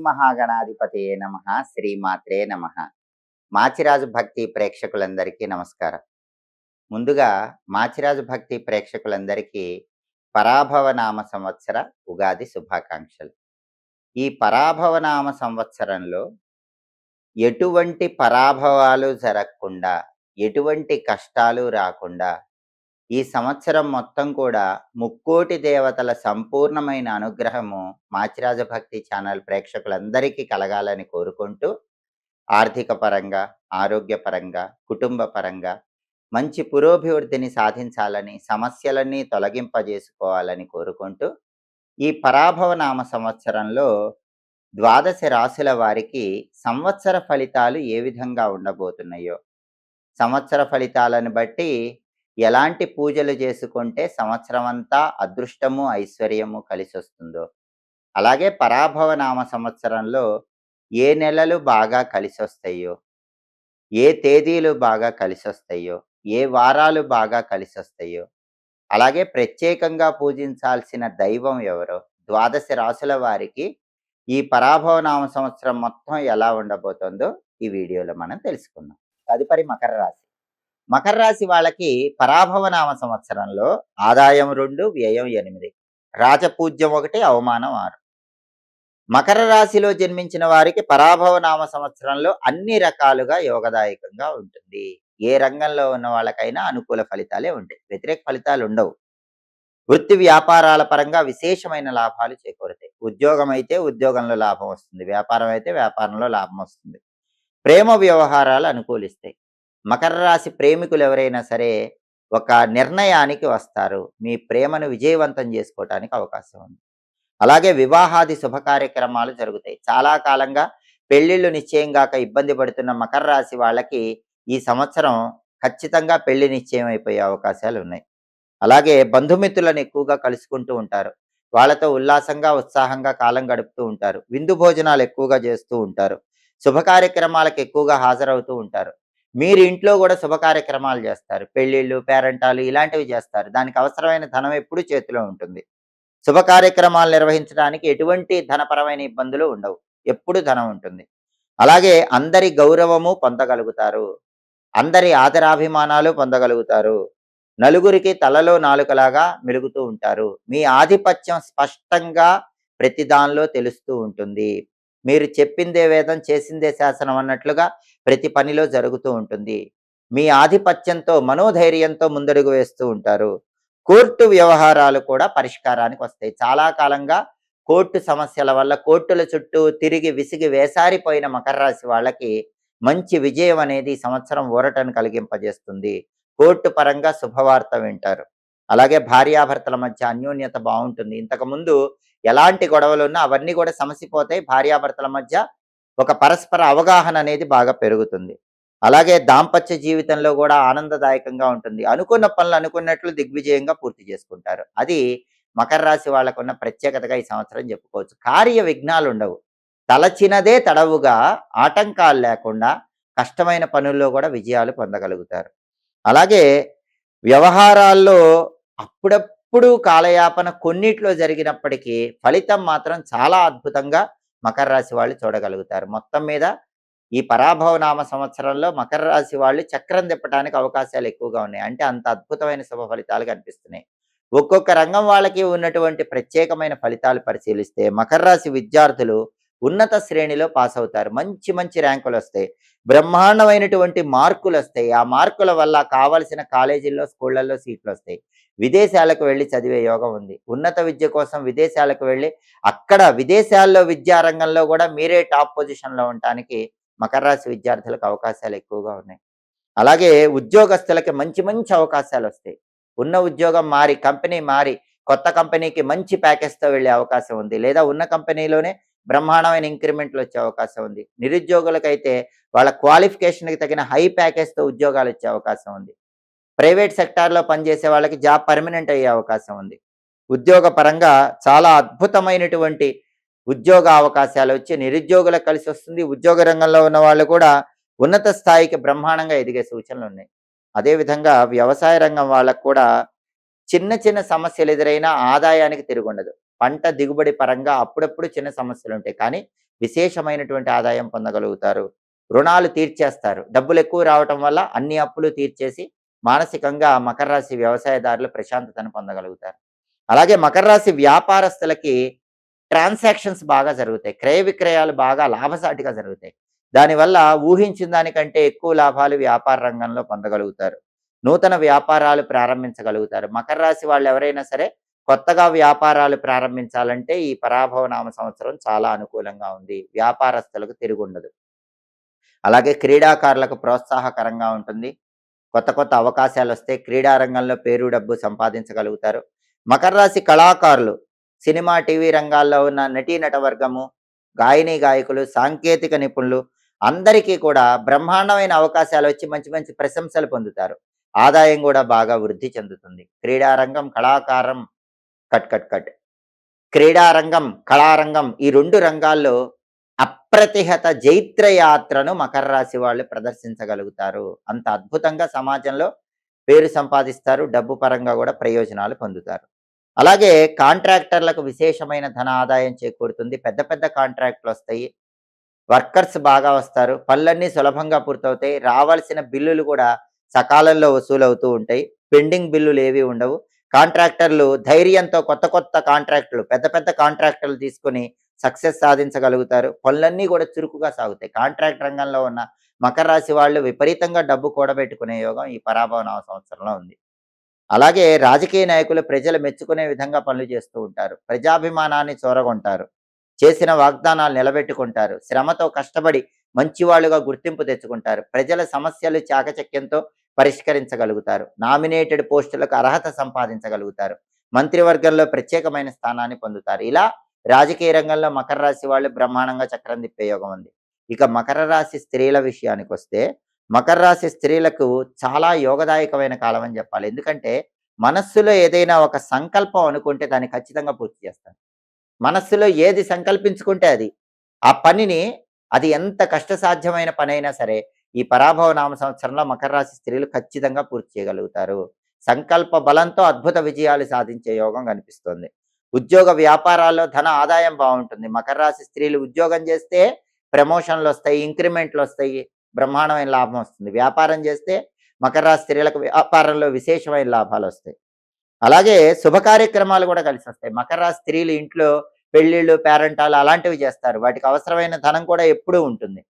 మహాగణాధిపతయే నమః. శ్రీమాత్రే నమః. మాచిరాజు భక్తి ప్రేక్షకులందరికీ నమస్కారం. ముందుగా మాచిరాజు భక్తి ప్రేక్షకులందరికీ పరాభవనామ సంవత్సర ఉగాది శుభాకాంక్షలు. ఈ పరాభవనామ సంవత్సరంలో ఎటువంటి పరాభవాలు జరగకుండా, ఎటువంటి కష్టాలు రాకుండా ఈ సంవత్సరం మొత్తం కూడా ముక్కోటి దేవతల సంపూర్ణమైన అనుగ్రహము మాచిరాజ భక్తి ఛానల్ ప్రేక్షకులందరికీ కలగాలని కోరుకుంటూ, ఆర్థిక పరంగా, ఆరోగ్యపరంగా, కుటుంబ పరంగా మంచి పురోభివృద్ధిని సాధించాలని, సమస్యలన్నీ తొలగింపజేసుకోవాలని కోరుకుంటూ, ఈ పరాభవనామ సంవత్సరంలో ద్వాదశ రాశుల వారికి సంవత్సర ఫలితాలు ఏ విధంగా ఉండబోతున్నాయో, సంవత్సర ఫలితాలను బట్టి ఎలాంటి పూజలు చేసుకుంటే సంవత్సరం అంతా అదృష్టము, ఐశ్వర్యము కలిసొస్తుందో, అలాగే పరాభవనామ సంవత్సరంలో ఏ నెలలు బాగా కలిసొస్తాయో, ఏ తేదీలు బాగా కలిసొస్తాయో, ఏ వారాలు బాగా కలిసొస్తాయో, అలాగే ప్రత్యేకంగా పూజించాల్సిన దైవం ఎవరో, ద్వాదశ రాశుల వారికి ఈ పరాభవనామ సంవత్సరం మొత్తం ఎలా ఉండబోతుందో ఈ వీడియోలో మనం తెలుసుకుందాం. తదుపరి మకర రాశి. మకర రాశి వాళ్ళకి పరాభవనామ సంవత్సరంలో ఆదాయం 2, వ్యయం 8, రాజపూజ్యం 1, అవమానం 6. మకర రాశిలో జన్మించిన వారికి పరాభవనామ సంవత్సరంలో అన్ని రకాలుగా యోగదాయకంగా ఉంటుంది. ఏ రంగంలో ఉన్న వాళ్ళకైనా అనుకూల ఫలితాలే ఉంటాయి, వ్యతిరేక ఫలితాలు ఉండవు. వృత్తి వ్యాపారాల పరంగా విశేషమైన లాభాలు చేకూరుతాయి. ఉద్యోగం అయితే ఉద్యోగంలో లాభం వస్తుంది, వ్యాపారం అయితే వ్యాపారంలో లాభం వస్తుంది. ప్రేమ వ్యవహారాలు అనుకూలిస్తాయి. మకర రాశి ప్రేమికులు ఎవరైనా సరే ఒక నిర్ణయానికి వస్తారు, మీ ప్రేమను విజయవంతం చేసుకోవటానికి అవకాశం ఉంది. అలాగే వివాహాది శుభ కార్యక్రమాలు జరుగుతాయి. చాలా కాలంగా పెళ్లిళ్ళు నిశ్చయం కాక ఇబ్బంది పడుతున్న మకర రాశి వాళ్ళకి ఈ సంవత్సరం ఖచ్చితంగా పెళ్లి నిశ్చయం అయిపోయే అవకాశాలు ఉన్నాయి. అలాగే బంధుమిత్రులను ఎక్కువగా కలుసుకుంటూ ఉంటారు, వాళ్ళతో ఉల్లాసంగా ఉత్సాహంగా కాలం గడుపుతూ ఉంటారు. విందు భోజనాలు ఎక్కువగా చేస్తూ ఉంటారు, శుభ కార్యక్రమాలకు ఎక్కువగా హాజరవుతూ ఉంటారు. మీరు ఇంట్లో కూడా శుభ కార్యక్రమాలు చేస్తారు, పెళ్ళిళ్ళు, పేరంటాలు ఇలాంటివి చేస్తారు. దానికి అవసరమైన ధనం ఎప్పుడూ చేతిలో ఉంటుంది. శుభ కార్యక్రమాలు నిర్వహించడానికి ఎటువంటి ధనపరమైన ఇబ్బందులు ఉండవు, ఎప్పుడు ధనం ఉంటుంది. అలాగే అందరి గౌరవము పొందగలుగుతారు, అందరి ఆదరాభిమానాలు పొందగలుగుతారు. నలుగురికి తలలో నాలుకలాగా మెలుగుతూ ఉంటారు. మీ ఆధిపత్యం స్పష్టంగా ప్రతి దానిలో తెలుస్తూ ఉంటుంది. మీరు చెప్పిందే వేదం, చేసిందే శాసనం అన్నట్లుగా ప్రతి పనిలో జరుగుతూ ఉంటుంది. మీ ఆధిపత్యంతో, మనోధైర్యంతో ముందడుగు వేస్తూ ఉంటారు. కోర్టు వ్యవహారాలు కూడా పరిష్కారానికి వస్తాయి. చాలా కాలంగా కోర్టు సమస్యల వల్ల కోర్టుల చుట్టూ తిరిగి విసిగి వేసారిపోయిన మకర రాశి వాళ్ళకి మంచి విజయం అనేది ఈ సంవత్సరం ఊరటను కలిగింపజేస్తుంది. కోర్టు పరంగా శుభవార్త వింటారు. అలాగే భార్యాభర్తల మధ్య అన్యోన్యత బాగుంటుంది. ఇంతకుముందు ఎలాంటి గొడవలు ఉన్నా అవన్నీ కూడా సమసిపోతాయి. భార్యాభర్తల మధ్య ఒక పరస్పర అవగాహన అనేది బాగా పెరుగుతుంది. అలాగే దాంపత్య జీవితంలో కూడా ఆనందదాయకంగా ఉంటుంది. అనుకున్న పనులు అనుకున్నట్లు దిగ్విజయంగా పూర్తి చేసుకుంటారు. అది మకర రాశి వాళ్ళకున్న ప్రత్యేకతగా ఈ సంవత్సరం చెప్పుకోవచ్చు. కార్య విఘ్నాలు ఉండవు. తలచినదే తడవుగా, ఆటంకాలు లేకుండా కష్టమైన పనుల్లో కూడా విజయాలు పొందగలుగుతారు. అలాగే వ్యవహారాల్లో అప్పుడప్పుడు కాలయాపన కొన్నిట్లో జరిగినప్పటికీ ఫలితం మాత్రం చాలా అద్భుతంగా మకర రాశి వాళ్ళు చూడగలుగుతారు. మొత్తం మీద ఈ పరాభవనామ సంవత్సరంలో మకర రాశి వాళ్ళు చక్రం తిప్పడానికి అవకాశాలు ఎక్కువగా ఉన్నాయి. అంటే అంత అద్భుతమైన శుభ ఫలితాలు కనిపిస్తున్నాయి. ఒక్కొక్క రంగం వాళ్ళకి ఉన్నటువంటి ప్రత్యేకమైన ఫలితాలు పరిశీలిస్తే మకర రాశి విద్యార్థులు ఉన్నత శ్రేణిలో పాస్ అవుతారు. మంచి మంచి ర్యాంకులు వస్తాయి, బ్రహ్మాండమైనటువంటి మార్కులు వస్తాయి. ఆ మార్కుల వల్ల కావలసిన కాలేజీల్లో, స్కూళ్ళల్లో సీట్లు వస్తాయి. విదేశాలకు వెళ్ళి చదివే యోగం ఉంది. ఉన్నత విద్య కోసం విదేశాలకు వెళ్ళి అక్కడ విదేశాల్లో విద్యారంగంలో కూడా మీరే టాప్ పొజిషన్లో ఉండటానికి మకర రాశి విద్యార్థులకు అవకాశాలు ఎక్కువగా ఉన్నాయి. అలాగే ఉద్యోగస్తులకి మంచి మంచి అవకాశాలు వస్తాయి. ఉన్న ఉద్యోగం మారి, కంపెనీ మారి కొత్త కంపెనీకి మంచి ప్యాకేజ్తో వెళ్ళే అవకాశం ఉంది. లేదా ఉన్న కంపెనీలోనే బ్రహ్మాండమైన ఇంక్రిమెంట్లు వచ్చే అవకాశం ఉంది. నిరుద్యోగులకైతే వాళ్ళ క్వాలిఫికేషన్కి తగిన హై ప్యాకేజ్తో ఉద్యోగాలు వచ్చే అవకాశం ఉంది. ప్రైవేట్ సెక్టార్లో పనిచేసే వాళ్ళకి జాబ్ పర్మనెంట్ అయ్యే అవకాశం ఉంది. ఉద్యోగ పరంగా చాలా అద్భుతమైనటువంటి ఉద్యోగ అవకాశాలు వచ్చి నిరుద్యోగులకు కలిసి వస్తుంది. ఉద్యోగ రంగంలో ఉన్న వాళ్ళు కూడా ఉన్నత స్థాయికి బ్రహ్మాండంగా ఎదిగే సూచనలు ఉన్నాయి. అదేవిధంగా వ్యవసాయ రంగం వాళ్ళకు కూడా చిన్న చిన్న సమస్యలు ఎదురైనా ఆదాయానికి తిరుగుండదు. పంట దిగుబడి పరంగా అప్పుడప్పుడు చిన్న సమస్యలు ఉంటాయి, కానీ విశేషమైనటువంటి ఆదాయం పొందగలుగుతారు. రుణాలు తీర్చేస్తారు. డబ్బులు ఎక్కువ రావటం వల్ల అన్ని అప్పులు తీర్చేసి మానసికంగా మకర రాశి వ్యవసాయదారులు ప్రశాంతతను పొందగలుగుతారు. అలాగే మకర రాశి వ్యాపారస్తులకి ట్రాన్సాక్షన్స్ బాగా జరుగుతాయి. క్రయ విక్రయాలు బాగా లాభసాటిగా జరుగుతాయి. దానివల్ల ఊహించిన దానికంటే ఎక్కువ లాభాలు వ్యాపార రంగంలో పొందగలుగుతారు. నూతన వ్యాపారాలు ప్రారంభించగలుగుతారు. మకర రాశి వాళ్ళు ఎవరైనా సరే కొత్తగా వ్యాపారాలు ప్రారంభించాలంటే ఈ పరాభవ నామ సంవత్సరం చాలా అనుకూలంగా ఉంది. వ్యాపారస్తులకు తిరుగుండదు. అలాగే క్రీడాకారులకు ప్రోత్సాహకరంగా ఉంటుంది. కొత్త కొత్త అవకాశాలు వస్తాయి. క్రీడా రంగంలో పేరు డబ్బు సంపాదించగలుగుతారు. మకర రాశి కళాకారులు సినిమా టీవీ రంగాల్లో ఉన్న నటీనట వర్గము, గాయని గాయకులు, సాంకేతిక నిపుణులు అందరికీ కూడా బ్రహ్మాండమైన అవకాశాలు వచ్చి మంచి మంచి ప్రశంసలు పొందుతారు. ఆదాయం కూడా బాగా వృద్ధి చెందుతుంది. క్రీడారంగం కళాకారం కట్ కట్ కట్ క్రీడారంగం కళారంగం ఈ రెండు రంగాల్లో అప్రతిహత జైత్రయాత్రను మకర రాశి వాళ్ళు ప్రదర్శించగలుగుతారు. అంత అద్భుతంగా సమాజంలో పేరు సంపాదిస్తారు. డబ్బు పరంగా కూడా ప్రయోజనాలు పొందుతారు. అలాగే కాంట్రాక్టర్లకు విశేషమైన ధన ఆదాయం చేకూరుతుంది. పెద్ద పెద్ద కాంట్రాక్టులు వస్తాయి. వర్కర్స్ బాగా వస్తారు. పనులన్నీ సులభంగా పూర్తవుతాయి. రావాల్సిన బిల్లులు కూడా సకాలంలో వసూలవుతూ ఉంటాయి. పెండింగ్ బిల్లులు ఏవి ఉండవు. కాంట్రాక్టర్లు ధైర్యంతో కొత్త కొత్త కాంట్రాక్టులు పెద్ద పెద్ద కాంట్రాక్టులు తీసుకొని సక్సెస్ సాధించగలుగుతారు. పనులన్నీ కూడా చురుకుగా సాగుతాయి. కాంట్రాక్ట్ రంగంలో ఉన్న మకర రాశి వాళ్ళు విపరీతంగా డబ్బు కూడబెట్టుకునే యోగం ఈ పరాభవ నవ సంవత్సరంలో ఉంది. అలాగే రాజకీయ నాయకులు ప్రజలు మెచ్చుకునే విధంగా పనులు చేస్తూ ఉంటారు. ప్రజాభిమానాన్ని చూరగొంటారు. చేసిన వాగ్దానాలు నిలబెట్టుకుంటారు. శ్రమతో కష్టపడి మంచివాళ్ళుగా గుర్తింపు తెచ్చుకుంటారు. ప్రజల సమస్యలు చాకచక్యంతో పరిష్కరించగలుగుతారు. నామినేటెడ్ పోస్టులకు అర్హత సంపాదించగలుగుతారు. మంత్రివర్గంలో ప్రత్యేకమైన స్థానాన్ని పొందుతారు. ఇలా రాజకీయ రంగంలో మకర రాశి వాళ్ళు బ్రహ్మాండంగా చక్రం తిప్పే యోగం ఉంది. ఇక మకర రాశి స్త్రీల విషయానికి వస్తే మకర రాశి స్త్రీలకు చాలా యోగదాయకమైన కాలం అని చెప్పాలి. ఎందుకంటే మనస్సులో ఏదైనా ఒక సంకల్పం అనుకుంటే దాన్ని ఖచ్చితంగా పూర్తి చేస్తారు. మనస్సులో ఏది సంకల్పించుకుంటే అది ఆ పనిని అది ఎంత కష్టసాధ్యమైన పనైనా సరే ఈ పరాభవ నామ సంవత్సరంలో మకర రాశి స్త్రీలు ఖచ్చితంగా పూర్తి చేయగలుగుతారు. సంకల్ప బలంతో అద్భుత విజయాలు సాధించే యోగం కనిపిస్తుంది. ఉద్యోగ వ్యాపారాల్లో ధన ఆదాయం బాగుంటుంది. మకర రాశి స్త్రీలు ఉద్యోగం చేస్తే ప్రమోషన్లు వస్తాయి, ఇంక్రిమెంట్లు వస్తాయి, బ్రహ్మాండమైన లాభం వస్తుంది. వ్యాపారం చేస్తే మకర రాశి స్త్రీలకు వ్యాపారంలో విశేషమైన లాభాలు వస్తాయి. అలాగే శుభ కార్యక్రమాలు కూడా కలిసి వస్తాయి. మకర రాశి స్త్రీలు ఇంట్లో పెళ్ళిళ్ళు, పేరంటాలు అలాంటివి చేస్తారు. వాటికి అవసరమైన ధనం కూడా ఎప్పుడూ ఉంటుంది.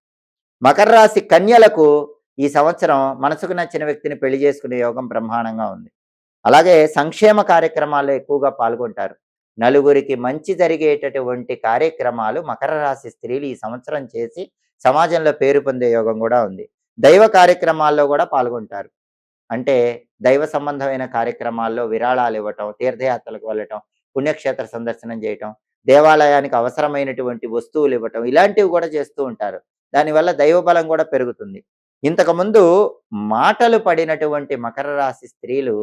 మకర రాశి కన్యలకు ఈ సంవత్సరం మనసుకు నచ్చిన వ్యక్తిని పెళ్లి చేసుకునే యోగం బ్రహ్మాండంగా ఉంది. అలాగే సంక్షేమ కార్యక్రమాల్లో ఎక్కువగా పాల్గొంటారు. నలుగురికి మంచి జరిగేటటువంటి కార్యక్రమాలు మకర రాశి స్త్రీలు ఈ సంవత్సరం చేసి సమాజంలో పేరు పొందే యోగం కూడా ఉంది. దైవ కార్యక్రమాల్లో కూడా పాల్గొంటారు. అంటే దైవ సంబంధమైన కార్యక్రమాల్లో విరాళాలు ఇవ్వటం, తీర్థయాత్రలకు వెళ్ళటం, పుణ్యక్షేత్ర సందర్శనం చేయటం, దేవాలయానికి అవసరమైనటువంటి వస్తువులు ఇవ్వటం ఇలాంటివి కూడా చేస్తూ ఉంటారు. దానివల్ల దైవబలం కూడా పెరుగుతుంది. ఇంతకుముందు మాటలు పడినటువంటి మకర రాశి స్త్రీలు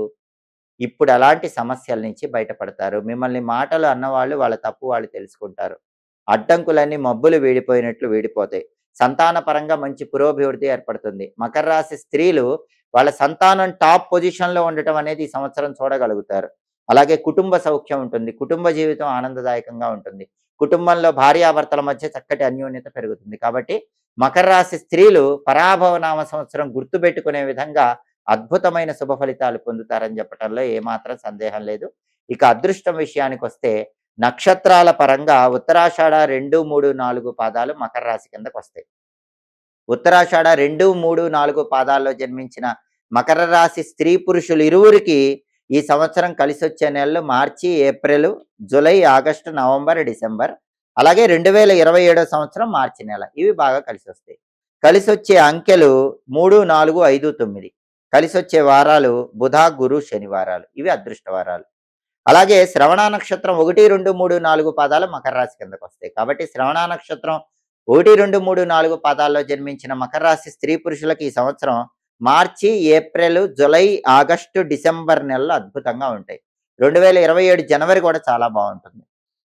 ఇప్పుడు అలాంటి సమస్యల నుంచి బయటపడతారు. మిమ్మల్ని మాటలు అన్నవాళ్ళు వాళ్ళ తప్పు వాళ్ళు తెలుసుకుంటారు. అడ్డంకులన్నీ మబ్బులు వీడిపోయినట్లు వీడిపోతాయి. సంతాన పరంగా మంచి పురోభివృద్ధి ఏర్పడుతుంది. మకర రాశి స్త్రీలు వాళ్ళ సంతానం టాప్ పొజిషన్లో ఉండటం అనేది ఈ సంవత్సరం చూడగలుగుతారు. అలాగే కుటుంబ సౌఖ్యం ఉంటుంది. కుటుంబ జీవితం ఆనందదాయకంగా ఉంటుంది. కుటుంబంలో భార్యాభర్తల మధ్య చక్కటి అన్యోన్యత పెరుగుతుంది. కాబట్టి మకర రాశి స్త్రీలు పరాభవ నామ సంవత్సరం గుర్తుపెట్టుకునే విధంగా అద్భుతమైన శుభ ఫలితాలు పొందుతారని చెప్పడంలో ఏమాత్రం సందేహం లేదు. ఇక అదృష్టం విషయానికి వస్తే నక్షత్రాల పరంగా ఉత్తరాషాఢ 2, 3, 4 పాదాలు మకర రాశి కిందకు వస్తాయి. ఉత్తరాషాఢ 2, 3, 4 పాదాల్లో జన్మించిన మకర రాశి స్త్రీ పురుషులు ఇరువురికి ఈ సంవత్సరం కలిసి వచ్చే నెలలు మార్చి, April, July, August, November, December. అలాగే 2027 సంవత్సరం మార్చి నెల. ఇవి బాగా కలిసి వస్తాయి. కలిసి వచ్చే అంకెలు 3, 4, 5, 9. కలిసి వచ్చే వారాలు బుధ, గురు, శనివారాలు. ఇవి అదృష్ట వారాలు. అలాగే శ్రవణ నక్షత్రం 1, 2, 3, 4 పాదాలు మకర రాశి కిందకు వస్తాయి. కాబట్టి శ్రవణ నక్షత్రం 1, 2, 3, 4 పాదాల్లో జన్మించిన మకర రాశి స్త్రీ పురుషులకు ఈ సంవత్సరం మార్చి, ఏప్రిల్, జూలై, ఆగస్టు, డిసెంబర్ నెలలు అద్భుతంగా ఉంటాయి. 2027 జనవరి కూడా చాలా బాగుంటుంది.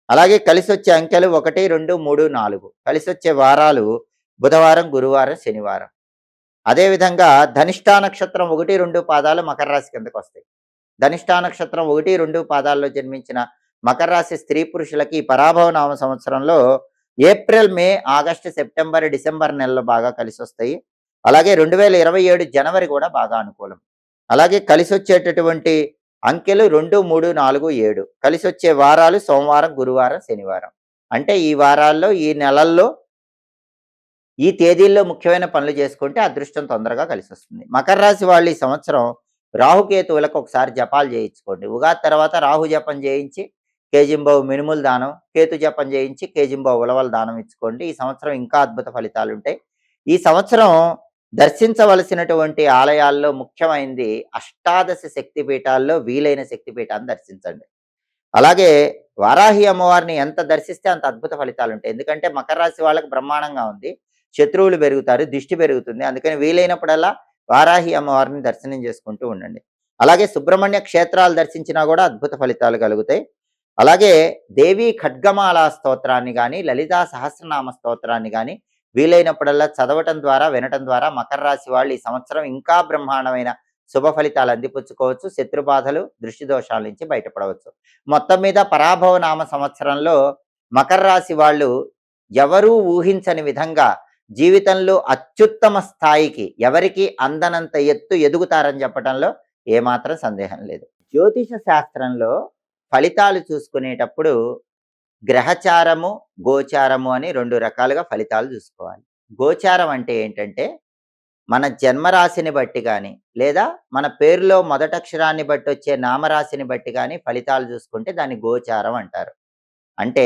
అలాగే కలిసి వచ్చే అంకెలు 1, 2, 3, 4. కలిసి వచ్చే వారాలు బుధవారం, గురువారం, శనివారం. అదేవిధంగా ధనిష్టా నక్షత్రం 1, 2 పాదాలు మకర రాశి కిందకు వస్తాయి. ధనిష్టా నక్షత్రం 1, 2 పాదాల్లో జన్మించిన మకర రాశి స్త్రీ పురుషులకి పరాభవ నామ సంవత్సరంలో ఏప్రిల్, మే, ఆగస్టు, సెప్టెంబర్, డిసెంబర్ నెలలు బాగా కలిసొస్తాయి. అలాగే 2027 జనవరి కూడా బాగా అనుకూలం. అలాగే కలిసొచ్చేటటువంటి అంకెలు 2, 3, 4, 7. కలిసొచ్చే వారాలు సోమవారం, గురువారం, శనివారం. అంటే ఈ వారాల్లో, ఈ నెలల్లో, ఈ తేదీల్లో ముఖ్యమైన పనులు చేసుకుంటే అదృష్టం తొందరగా కలిసొస్తుంది. మకర రాశి వాళ్ళు ఈ సంవత్సరం రాహుకేతువులకు ఒకసారి జపాలు చేయించుకోండి. ఉగాది తర్వాత రాహు జపం చేయించి కేజింబావు మినుములు దానం, కేతు జపం చేయించి కేజింబావు ఉలవల దానం ఇచ్చుకోండి. ఈ సంవత్సరం ఇంకా అద్భుత ఫలితాలు ఉంటాయి. ఈ సంవత్సరం దర్శించవలసినటువంటి ఆలయాల్లో ముఖ్యమైనది అష్టాదశ శక్తిపీఠాల్లో వీలైన శక్తిపీఠాన్ని దర్శించండి. అలాగే వారాహి అమ్మవారిని ఎంత దర్శిస్తే అంత అద్భుత ఫలితాలు ఉంటాయి. ఎందుకంటే మకర రాశి వాళ్ళకి బ్రహ్మాండంగా ఉంది. శత్రువులు పెరుగుతారు, దిష్టి పెరుగుతుంది. అందుకని వీలైనప్పుడల్లా వారాహి అమ్మవారిని దర్శనం చేసుకుంటూ ఉండండి. అలాగే సుబ్రహ్మణ్య క్షేత్రాలు దర్శించినా కూడా అద్భుత ఫలితాలు కలుగుతాయి. అలాగే దేవి ఖడ్గమాల స్తోత్రాన్ని కానీ, లలితా సహస్రనామ స్తోత్రాన్ని కానీ వీలైనప్పుడల్లా చదవటం ద్వారా, వినటం ద్వారా మకర రాశి వాళ్ళు ఈ సంవత్సరం ఇంకా బ్రహ్మాండమైన శుభ ఫలితాలు అందిపుచ్చుకోవచ్చు. శత్రుబాధలు, దృష్టి దోషాల నుంచి బయటపడవచ్చు. మొత్తం మీద పరాభవ నామ సంవత్సరంలో మకర రాశి వాళ్ళు ఎవరూ ఊహించని విధంగా జీవితంలో అత్యుత్తమ స్థాయికి ఎవరికి అందనంత ఎత్తు ఎదుగుతారని చెప్పడంలో ఏమాత్రం సందేహం లేదు. జ్యోతిష శాస్త్రంలో ఫలితాలు చూసుకునేటప్పుడు గ్రహచారము, గోచారము అని 2 రకాలుగా ఫలితాలు చూసుకోవాలి. గోచారం అంటే ఏంటంటే మన జన్మరాశిని బట్టి కానీ, లేదా మన పేరులో మొదటక్షరాన్ని బట్టి వచ్చే నామరాశిని బట్టి కానీ ఫలితాలు చూసుకుంటే దాన్ని గోచారం అంటారు. అంటే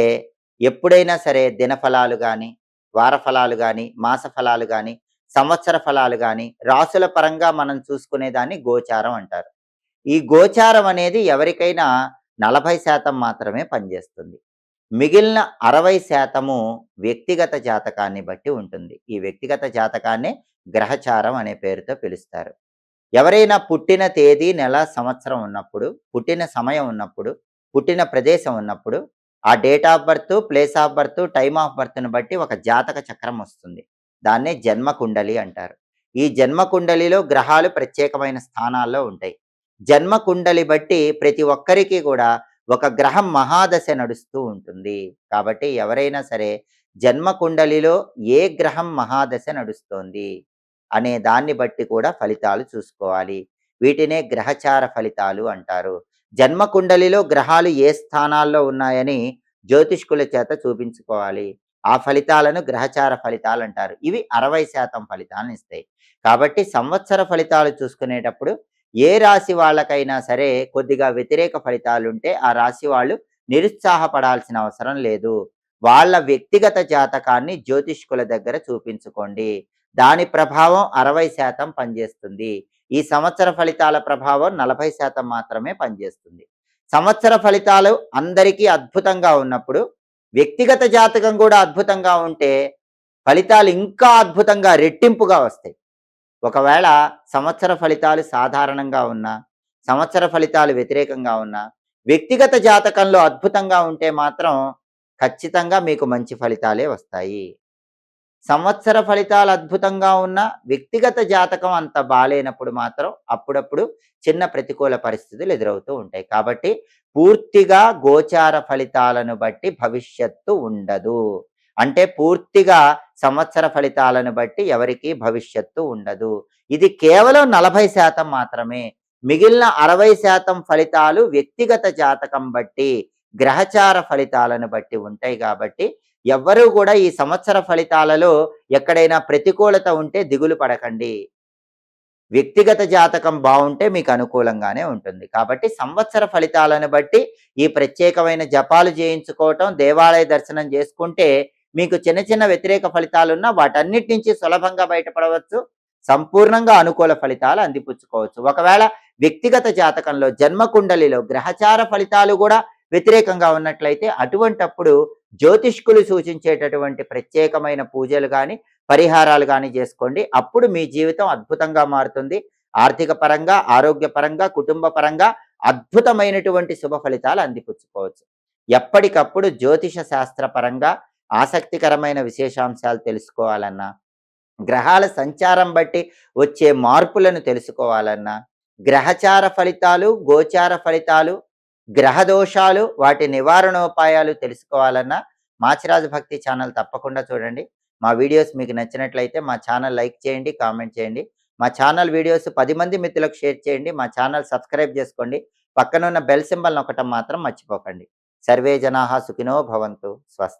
ఎప్పుడైనా సరే దినఫలాలు కానీ, వార ఫలాలు కానీ, మాస ఫలాలు కానీ, సంవత్సర ఫలాలు కానీ రాసుల పరంగా మనం చూసుకునే దాన్ని గోచారం అంటారు. ఈ గోచారం అనేది ఎవరికైనా 40% మాత్రమే పనిచేస్తుంది. మిగిలిన 60% వ్యక్తిగత జాతకాన్ని బట్టి ఉంటుంది. ఈ వ్యక్తిగత జాతకాన్నే గ్రహచారం అనే పేరుతో పిలుస్తారు. ఎవరైనా పుట్టిన తేదీ, నెల, సంవత్సరం ఉన్నప్పుడు, పుట్టిన సమయం ఉన్నప్పుడు, పుట్టిన ప్రదేశం ఉన్నప్పుడు ఆ date of birth, place of birth, time of బర్త్‌ను బట్టి ఒక జాతక చక్రం వస్తుంది. దాన్నే జన్మ కుండలి అంటారు. ఈ జన్మ కుండలిలో గ్రహాలు ప్రత్యేకమైన స్థానాల్లో ఉంటాయి. జన్మ కుండలి బట్టి ప్రతి ఒక్కరికి కూడా ఒక గ్రహం మహాదశ నడుస్తూ ఉంటుంది. కాబట్టి ఎవరైనా సరే జన్మ కుండలిలో ఏ గ్రహం మహాదశ నడుస్తోంది అనే దాన్ని బట్టి కూడా ఫలితాలు చూసుకోవాలి. వీటినే గ్రహచార ఫలితాలు అంటారు. జన్మ కుండలిలో గ్రహాలు ఏ స్థానాల్లో ఉన్నాయని జ్యోతిష్కుల చేత చూపించుకోవాలి. ఆ ఫలితాలను గ్రహచార ఫలితాలు అంటారు. ఇవి 60% ఫలితాలను ఇస్తాయి. కాబట్టి సంవత్సర ఫలితాలు చూసుకునేటప్పుడు ఏ రాశి వాళ్ళకైనా సరే కొద్దిగా వ్యతిరేక ఫలితాలుంటే ఆ రాశి వాళ్ళు నిరుత్సాహపడాల్సిన అవసరం లేదు. వాళ్ళ వ్యక్తిగత జాతకాన్ని జ్యోతిష్కుల దగ్గర చూపించుకోండి. దాని ప్రభావం 60% పనిచేస్తుంది. ఈ సంవత్సర ఫలితాల ప్రభావం 40% మాత్రమే పనిచేస్తుంది. సంవత్సర ఫలితాలు అందరికీ అద్భుతంగా ఉన్నప్పుడు వ్యక్తిగత జాతకం కూడా అద్భుతంగా ఉంటే ఫలితాలు ఇంకా అద్భుతంగా రెట్టింపుగా వస్తాయి. ఒకవేళ సంవత్సర ఫలితాలు సాధారణంగా ఉన్నా, సంవత్సర ఫలితాలు వ్యతిరేకంగా ఉన్నా, వ్యక్తిగత జాతకంలో అద్భుతంగా ఉంటే మాత్రం ఖచ్చితంగా మీకు మంచి ఫలితాలే వస్తాయి. సంవత్సర ఫలితాలు అద్భుతంగా ఉన్న వ్యక్తిగత జాతకం అంత బాలేనప్పుడు మాత్రం అప్పుడప్పుడు చిన్న ప్రతికూల పరిస్థితులు ఎదురవుతూ ఉంటాయి. కాబట్టి పూర్తిగా గోచార ఫలితాలను బట్టి భవిష్యత్తు ఉండదు. అంటే పూర్తిగా సంవత్సర ఫలితాలను బట్టి ఎవరికి భవిష్యత్తు ఉండదు. ఇది కేవలం 40% మాత్రమే. మిగిలిన 60% ఫలితాలు వ్యక్తిగత జాతకం బట్టి, గ్రహచార ఫలితాలను బట్టి ఉంటాయి. కాబట్టి ఎవ్వరూ కూడా ఈ సంవత్సర ఫలితాలలో ఎక్కడైనా ప్రతికూలత ఉంటే దిగులు పడకండి. వ్యక్తిగత జాతకం బాగుంటే మీకు అనుకూలంగానే ఉంటుంది. కాబట్టి సంవత్సర ఫలితాలను బట్టి ఈ ప్రత్యేకమైన జపాలు చేయించుకోవటం, దేవాలయ దర్శనం చేసుకుంటే మీకు చిన్న చిన్న వ్యతిరేక ఫలితాలున్నా వాటన్నిటి నుంచి సులభంగా బయటపడవచ్చు. సంపూర్ణంగా అనుకూల ఫలితాలు అందిపుచ్చుకోవచ్చు. ఒకవేళ వ్యక్తిగత జాతకంలో జన్మ కుండలిలో గ్రహచార ఫలితాలు కూడా వ్యతిరేకంగా ఉన్నట్లయితే అటువంటప్పుడు జ్యోతిష్కులు సూచించేటటువంటి ప్రత్యేకమైన పూజలు కానీ, పరిహారాలు కానీ చేసుకోండి. అప్పుడు మీ జీవితం అద్భుతంగా మారుతుంది. ఆర్థిక పరంగా, ఆరోగ్యపరంగా, కుటుంబ పరంగా అద్భుతమైనటువంటి శుభ ఫలితాలు అందిపుచ్చుకోవచ్చు. ఎప్పటికప్పుడు జ్యోతిష శాస్త్ర పరంగా ఆసక్తికరమైన విశేషాంశాలు తెలుసుకోవాలన్నా, గ్రహాల సంచారం బట్టి వచ్చే మార్పులను తెలుసుకోవాలన్నా, గ్రహచార ఫలితాలు, గోచార ఫలితాలు, గ్రహ దోషాలు, వాటి నివారణోపాయాలు తెలుసుకోవాలన్నా మాచిరాజు భక్తి ఛానల్ తప్పకుండా చూడండి. మా వీడియోస్ మీకు నచ్చినట్లయితే మా ఛానల్ లైక్ చేయండి, కామెంట్ చేయండి. మా ఛానల్ వీడియోస్ 10 మంది మిత్రులకు షేర్ చేయండి. మా ఛానల్ సబ్స్క్రైబ్ చేసుకోండి. పక్కనున్న బెల్ సింబల్ నొక్కటం మాత్రం మర్చిపోకండి. సర్వే జనాః సుఖినో భవంతు. స్వస్తి.